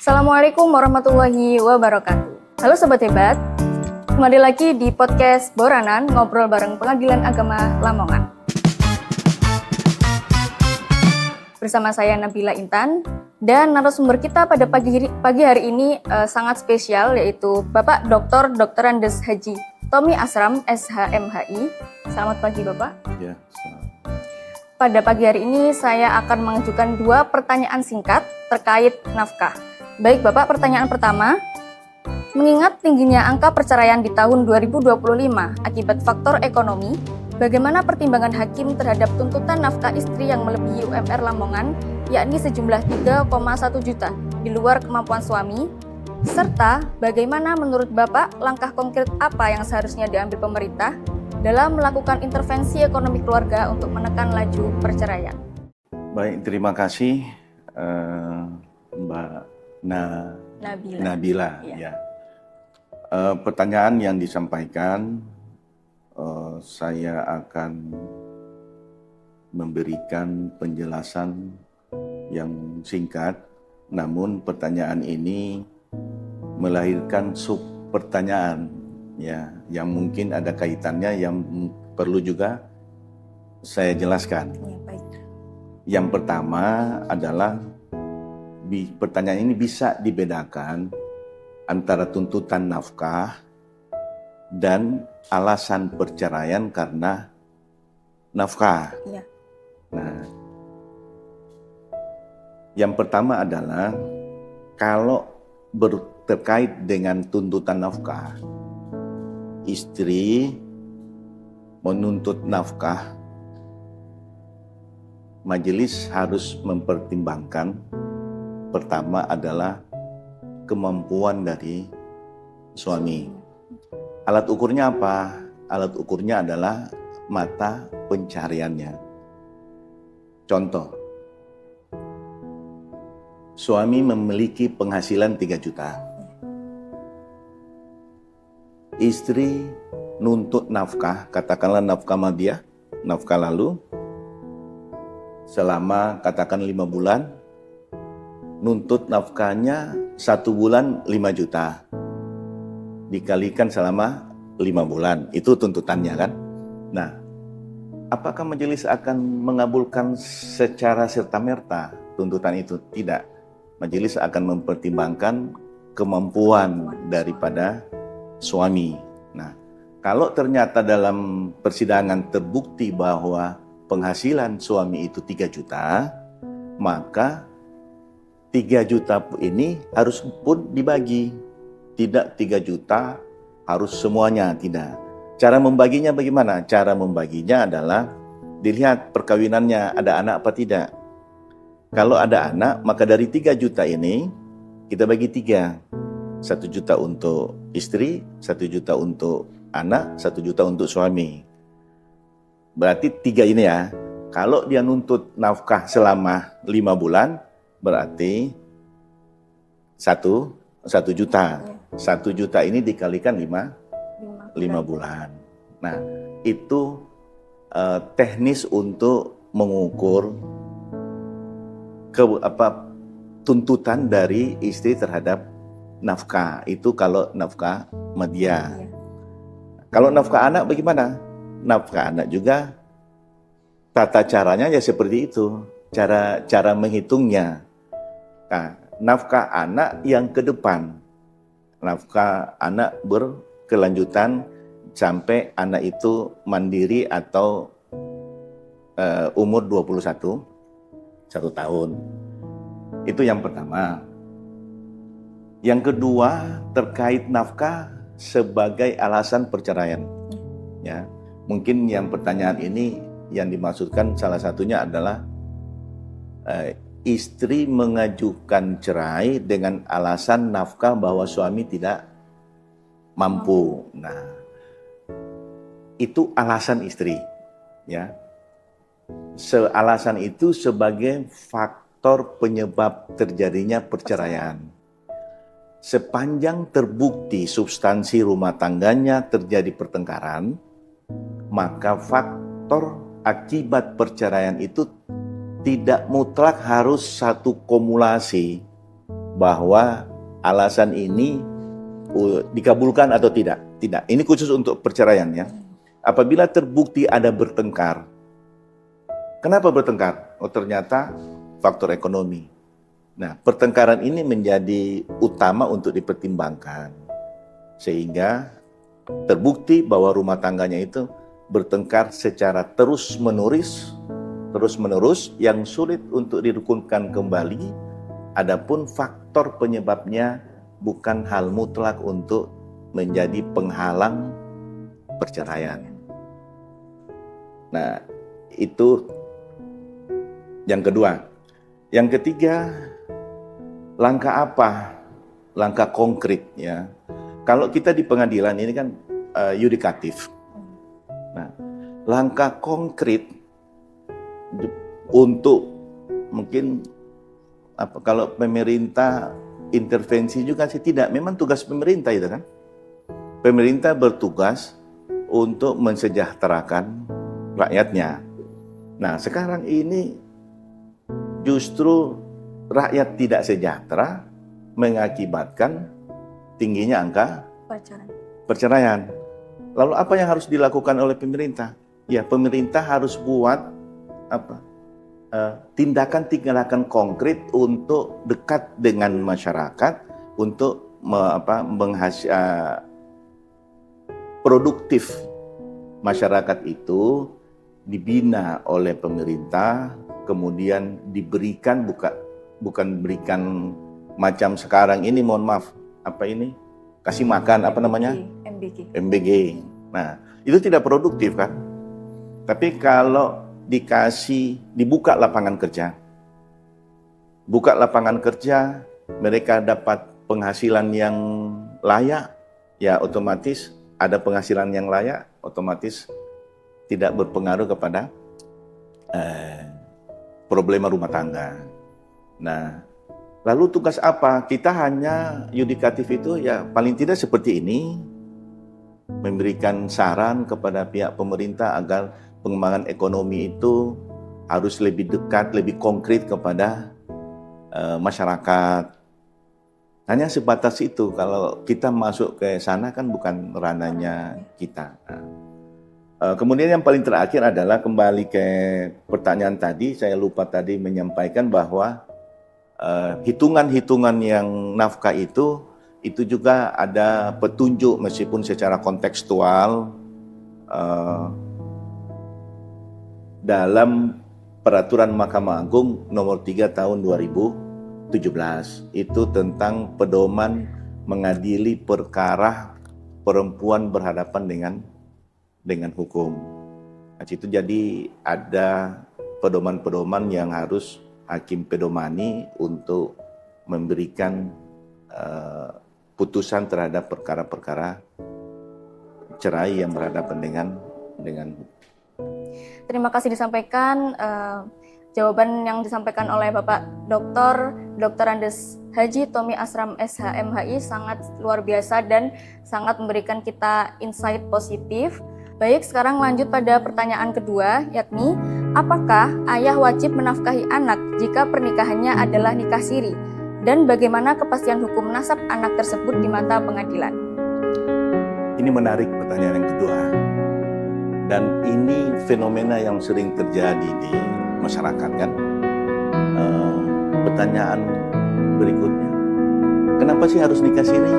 Assalamualaikum warahmatullahi wabarakatuh. Halo Sobat Hebat, kembali lagi di podcast Boranan, ngobrol bareng Pengadilan Agama Lamongan. Bersama saya Nabila Intan, dan narasumber kita pada pagi hari ini sangat spesial, yaitu Bapak Dr. Andes Haji Tommy Asram, SHMHI. Selamat pagi Bapak. Ya, selamat. Pada pagi hari ini saya akan mengajukan 2 pertanyaan singkat terkait nafkah. Baik Bapak, pertanyaan pertama, mengingat tingginya angka perceraian di tahun 2025 akibat faktor ekonomi, bagaimana pertimbangan hakim terhadap tuntutan nafkah istri yang melebihi UMR Lamongan, yakni sejumlah 3,1 juta di luar kemampuan suami, serta bagaimana menurut Bapak langkah konkret apa yang seharusnya diambil pemerintah dalam melakukan intervensi ekonomi keluarga untuk menekan laju perceraian? Baik, terima kasih Mbak Nabila. Ya. Pertanyaan yang disampaikan, saya akan memberikan penjelasan yang singkat, namun pertanyaan ini melahirkan sub pertanyaan, ya, yang mungkin ada kaitannya yang perlu juga saya jelaskan. Ya, baik. Yang pertama adalah pertanyaan ini bisa dibedakan antara tuntutan nafkah dan alasan perceraian karena nafkah. Ya. Nah, yang pertama adalah kalau terkait dengan tuntutan nafkah, istri menuntut nafkah, majelis harus mempertimbangkan pertama adalah kemampuan dari suami. Alat ukurnya apa? Alat ukurnya adalah mata pencariannya. Contoh, suami memiliki penghasilan 3 juta. Istri nuntut nafkah, katakanlah nafkah madiah, nafkah lalu, selama katakan 5 bulan, nuntut nafkahnya 1 bulan 5 juta. Dikalikan selama 5 bulan, itu tuntutannya kan? Nah, apakah majelis akan mengabulkan secara serta-merta tuntutan itu? Tidak. Majelis akan mempertimbangkan kemampuan daripada suami. Nah, kalau ternyata dalam persidangan terbukti bahwa penghasilan suami itu 3 juta, maka 3 juta ini harus pun dibagi. Tidak 3 juta harus semuanya, tidak. Cara membaginya bagaimana? Cara membaginya adalah dilihat perkawinannya, ada anak apa tidak. Kalau ada anak, maka dari 3 juta ini kita bagi 3. 1 juta untuk istri, 1 juta untuk anak, 1 juta untuk suami. Berarti 3 ini ya. Kalau dia nuntut nafkah selama 5 bulan, berarti 1 juta. 1 juta ini dikalikan 5 bulan. Nah, itu teknis untuk mengukur tuntutan dari istri terhadap nafkah. Itu kalau nafkah madiah. Kalau nafkah anak bagaimana? Nafkah anak juga tata caranya ya seperti itu. Cara menghitungnya. Nah, nafkah anak yang ke depan. Nafkah anak berkelanjutan sampai anak itu mandiri atau umur 21 tahun. Itu yang pertama. Yang kedua, terkait nafkah sebagai alasan perceraian. Ya, mungkin yang pertanyaan ini yang dimaksudkan salah satunya adalah istri mengajukan cerai dengan alasan nafkah bahwa suami tidak mampu. Nah, itu alasan istri, ya. Alasan itu sebagai faktor penyebab terjadinya perceraian. Sepanjang terbukti substansi rumah tangganya terjadi pertengkaran, maka faktor akibat perceraian itu tidak mutlak harus satu kumulasi bahwa alasan ini dikabulkan atau tidak. Tidak. Ini khusus untuk perceraian ya. Apabila terbukti ada bertengkar. Kenapa bertengkar? Oh, ternyata faktor ekonomi. Nah, pertengkaran ini menjadi utama untuk dipertimbangkan. Sehingga terbukti bahwa rumah tangganya itu bertengkar secara terus-menerus yang sulit untuk dirukunkan kembali. Adapun faktor penyebabnya bukan hal mutlak untuk menjadi penghalang perceraian. Nah, itu yang kedua. Yang ketiga, langkah apa? Langkah konkret ya. Kalau kita di pengadilan ini kan yudikatif. Nah, langkah konkret untuk mungkin kalau pemerintah intervensi juga sih tidak. Memang tugas pemerintah itu kan. Pemerintah bertugas untuk mensejahterakan rakyatnya. Nah, sekarang ini justru rakyat tidak sejahtera mengakibatkan tingginya angka perceraian. Lalu apa yang harus dilakukan oleh pemerintah? Ya, pemerintah harus buat tindakan-tindakan konkret untuk dekat dengan masyarakat, untuk produktif masyarakat itu dibina oleh pemerintah, kemudian diberikan bukan berikan macam sekarang ini, mohon maaf, kasih makan MBG. Nah, itu tidak produktif kan? Tapi kalau dibuka lapangan kerja, mereka dapat penghasilan yang layak, ya otomatis ada penghasilan yang layak, otomatis tidak berpengaruh kepada problema rumah tangga. Nah, lalu tugas apa? Kita hanya yudikatif itu ya paling tidak seperti ini, memberikan saran kepada pihak pemerintah agar pengembangan ekonomi itu harus lebih dekat, lebih konkret kepada masyarakat. Hanya sebatas itu. Kalau kita masuk ke sana kan bukan ranahnya kita. Kemudian yang paling terakhir adalah kembali ke pertanyaan tadi. Saya lupa tadi menyampaikan bahwa hitungan-hitungan yang nafkah itu juga ada petunjuk meskipun secara kontekstual dalam peraturan Mahkamah Agung nomor 3 tahun 2017 itu tentang pedoman mengadili perkara perempuan berhadapan dengan hukum. Nah, itu jadi ada pedoman-pedoman yang harus hakim pedomani untuk memberikan putusan terhadap perkara-perkara cerai yang berhadapan dengan Terima kasih disampaikan jawaban yang disampaikan oleh Bapak Dr. Andes Haji Tommy Asram SHMHI sangat luar biasa dan sangat memberikan kita insight positif. Baik, sekarang lanjut pada pertanyaan kedua, yakni apakah ayah wajib menafkahi anak jika pernikahannya adalah nikah siri? Dan bagaimana kepastian hukum nasab anak tersebut di mata pengadilan? Ini menarik pertanyaan yang kedua. Dan ini fenomena yang sering terjadi di masyarakat kan. Pertanyaan berikutnya, kenapa sih harus nikah siri?